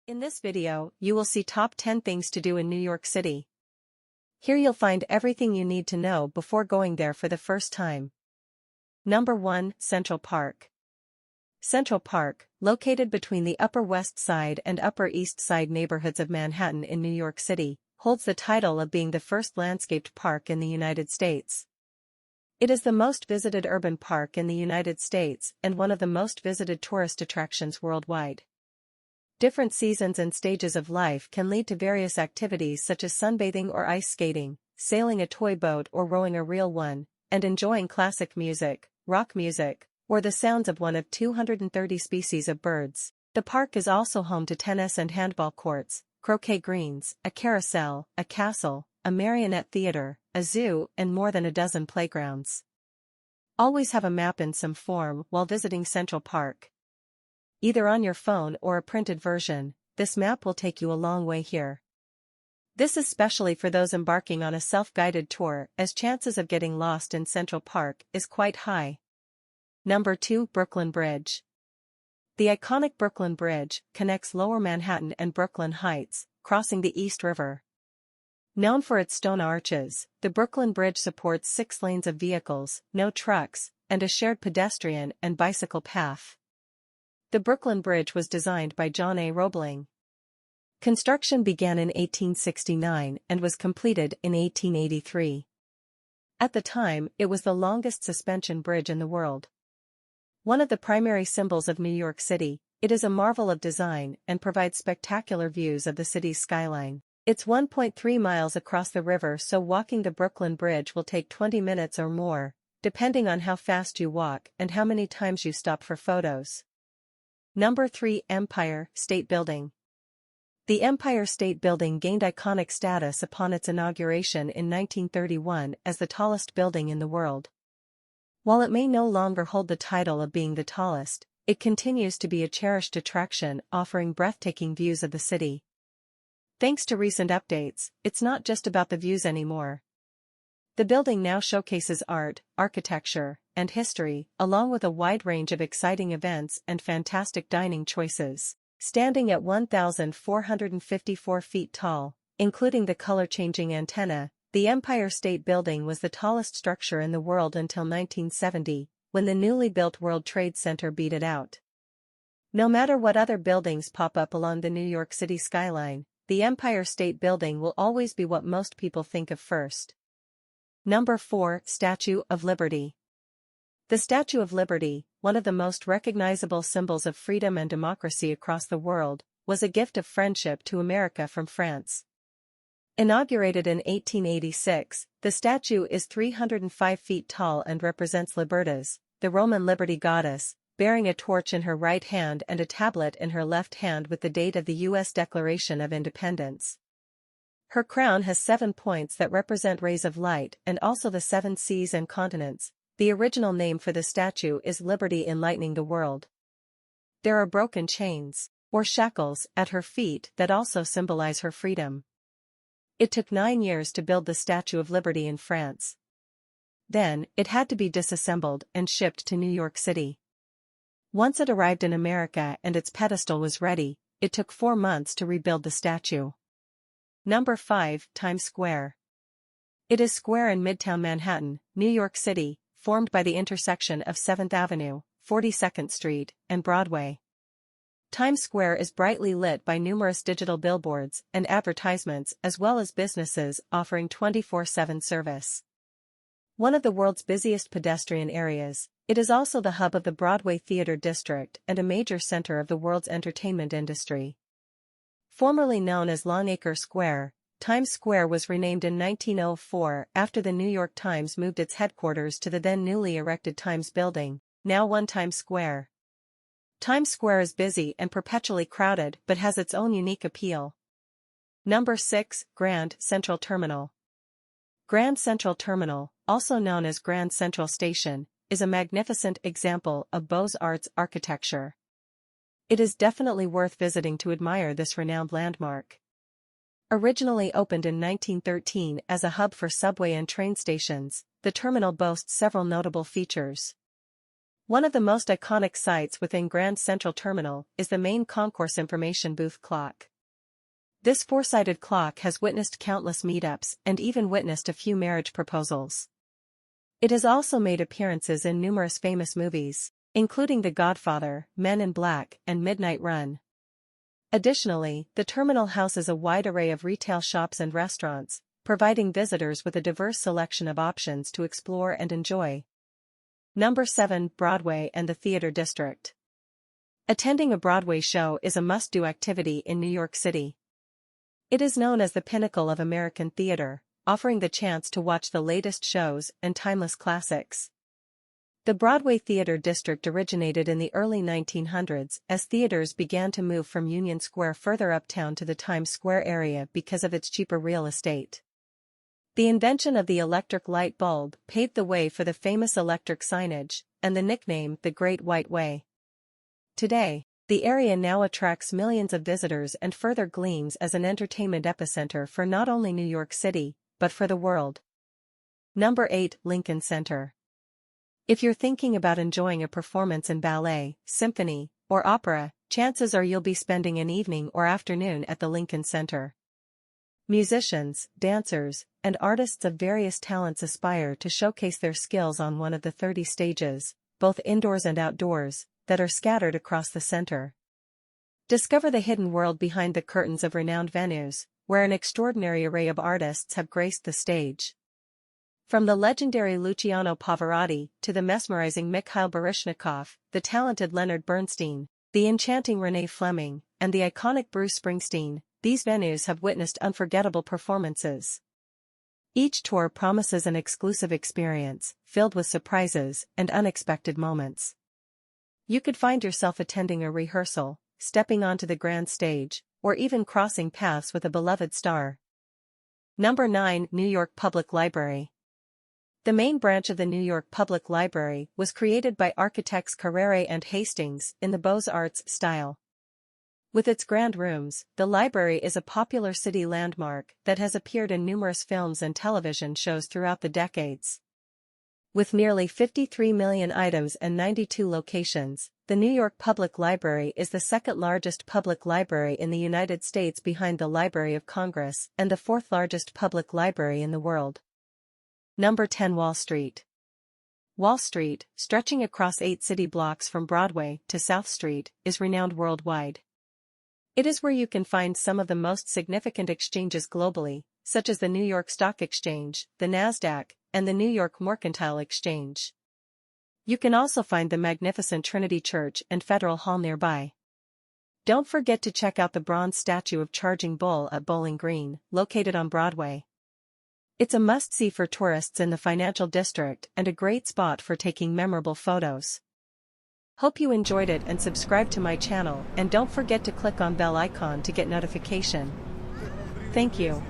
In this video, you will see top 10 things to do in New York City. Here you'll find everything you need to know before going there for the first time. Number 1, Central Park. Central Park, located between the Upper West Side and Upper East Side neighborhoods of Manhattan in New York City, holds the title of being the first landscaped park in the United States. It is the most visited urban park in the United States and one of the most visited tourist attractions worldwide. Different seasons and stages of life can lead to various activities such as sunbathing or ice skating, sailing a toy boat or rowing a real one, and enjoying classic music, rock music, or the sounds of one of 230 species of birds. The park is also home to tennis and handball courts, croquet greens, a carousel, a castle, a marionette theater, a zoo, and more than a dozen playgrounds. Always have a map in some form while visiting Central Park. Either on your phone or a printed version, this map will take you a long way here. This is especially for those embarking on a self-guided tour, as chances of getting lost in Central Park is quite high. Number 2, Brooklyn Bridge. The iconic Brooklyn Bridge connects Lower Manhattan and Brooklyn Heights, crossing the East River. Known for its stone arches, the Brooklyn Bridge supports 6 lanes of vehicles, no trucks, and a shared pedestrian and bicycle path. The Brooklyn Bridge was designed by John A. Roebling. Construction began in 1869 and was completed in 1883. At the time, it was the longest suspension bridge in the world. One of the primary symbols of New York City, it is a marvel of design and provides spectacular views of the city's skyline. It's 1.3 miles across the river, so walking the Brooklyn Bridge will take 20 minutes or more, depending on how fast you walk and how many times you stop for photos. Number 3, Empire State Building. The Empire State Building gained iconic status upon its inauguration in 1931 as the tallest building in the world. While it may no longer hold the title of being the tallest, it continues to be a cherished attraction, offering breathtaking views of the city. Thanks to recent updates, it's not just about the views anymore. The building now showcases art, architecture, and history, along with a wide range of exciting events and fantastic dining choices. Standing at 1,454 feet tall, including the color-changing antenna, the Empire State Building was the tallest structure in the world until 1970, when the newly built World Trade Center beat it out. No matter what other buildings pop up along the New York City skyline, the Empire State Building will always be what most people think of first. Number 4, Statue of Liberty. The Statue of Liberty, one of the most recognizable symbols of freedom and democracy across the world, was a gift of friendship to America from France. Inaugurated in 1886, the statue is 305 feet tall and represents Libertas, the Roman liberty goddess, bearing a torch in her right hand and a tablet in her left hand with the date of the U.S. Declaration of Independence. Her crown has 7 points that represent rays of light and also the 7 seas and continents. The original name for the statue is Liberty Enlightening the World. There are broken chains, or shackles, at her feet that also symbolize her freedom. It took 9 years to build the Statue of Liberty in France. Then, it had to be disassembled and shipped to New York City. Once it arrived in America and its pedestal was ready, it took 4 months to rebuild the statue. Number 5, Times Square. It is square in Midtown Manhattan, New York City, formed by the intersection of 7th Avenue, 42nd Street, and Broadway. Times Square is brightly lit by numerous digital billboards and advertisements as well as businesses offering 24/7 service. One of the world's busiest pedestrian areas, it is also the hub of the Broadway Theater District and a major center of the world's entertainment industry. Formerly known as Longacre Square, Times Square was renamed in 1904 after the New York Times moved its headquarters to the then newly erected Times Building, now One Times Square. Times Square is busy and perpetually crowded but has its own unique appeal. Number 6, Grand Central Terminal. Grand Central Terminal, also known as Grand Central Station, is a magnificent example of Beaux-Arts architecture. It is definitely worth visiting to admire this renowned landmark. Originally opened in 1913 as a hub for subway and train stations, the terminal boasts several notable features. One of the most iconic sights within Grand Central Terminal is the main concourse information booth clock. This four-sided clock has witnessed countless meetups and even witnessed a few marriage proposals. It has also made appearances in numerous famous movies, including The Godfather, Men in Black, and Midnight Run. Additionally, the terminal houses a wide array of retail shops and restaurants, providing visitors with a diverse selection of options to explore and enjoy. Number 7. Broadway and the Theater District. Attending a Broadway show is a must-do activity in New York City. It is known as the pinnacle of American theater, offering the chance to watch the latest shows and timeless classics. The Broadway Theater District originated in the early 1900s as theaters began to move from Union Square further uptown to the Times Square area because of its cheaper real estate. The invention of the electric light bulb paved the way for the famous electric signage, and the nickname the Great White Way. Today, the area now attracts millions of visitors and further gleams as an entertainment epicenter for not only New York City, but for the world. Number 8. Lincoln Center. If you're thinking about enjoying a performance in ballet, symphony, or opera, chances are you'll be spending an evening or afternoon at the Lincoln Center. Musicians, dancers, and artists of various talents aspire to showcase their skills on one of the 30 stages, both indoors and outdoors, that are scattered across the center. Discover the hidden world behind the curtains of renowned venues, where an extraordinary array of artists have graced the stage. From the legendary Luciano Pavarotti to the mesmerizing Mikhail Baryshnikov, the talented Leonard Bernstein, the enchanting Renee Fleming, and the iconic Bruce Springsteen, these venues have witnessed unforgettable performances. Each tour promises an exclusive experience, filled with surprises and unexpected moments. You could find yourself attending a rehearsal, stepping onto the grand stage, or even crossing paths with a beloved star. Number 9. New York Public Library. The main branch of the New York Public Library was created by architects Carrere and Hastings in the Beaux-Arts style. With its grand rooms, the library is a popular city landmark that has appeared in numerous films and television shows throughout the decades. With nearly 53 million items and 92 locations, the New York Public Library is the second largest public library in the United States behind the Library of Congress and the fourth largest public library in the world. Number 10. Wall Street. Wall Street, stretching across 8 city blocks from Broadway to South Street, is renowned worldwide. It is where you can find some of the most significant exchanges globally, such as the New York Stock Exchange, the Nasdaq, and the New York Mercantile Exchange. You can also find the magnificent Trinity Church and Federal Hall nearby. Don't forget to check out the bronze statue of Charging Bull at Bowling Green, located on Broadway. It's a must-see for tourists in the financial district and a great spot for taking memorable photos. Hope you enjoyed it and subscribe to my channel, and don't forget to click on bell icon to get notification. Thank you.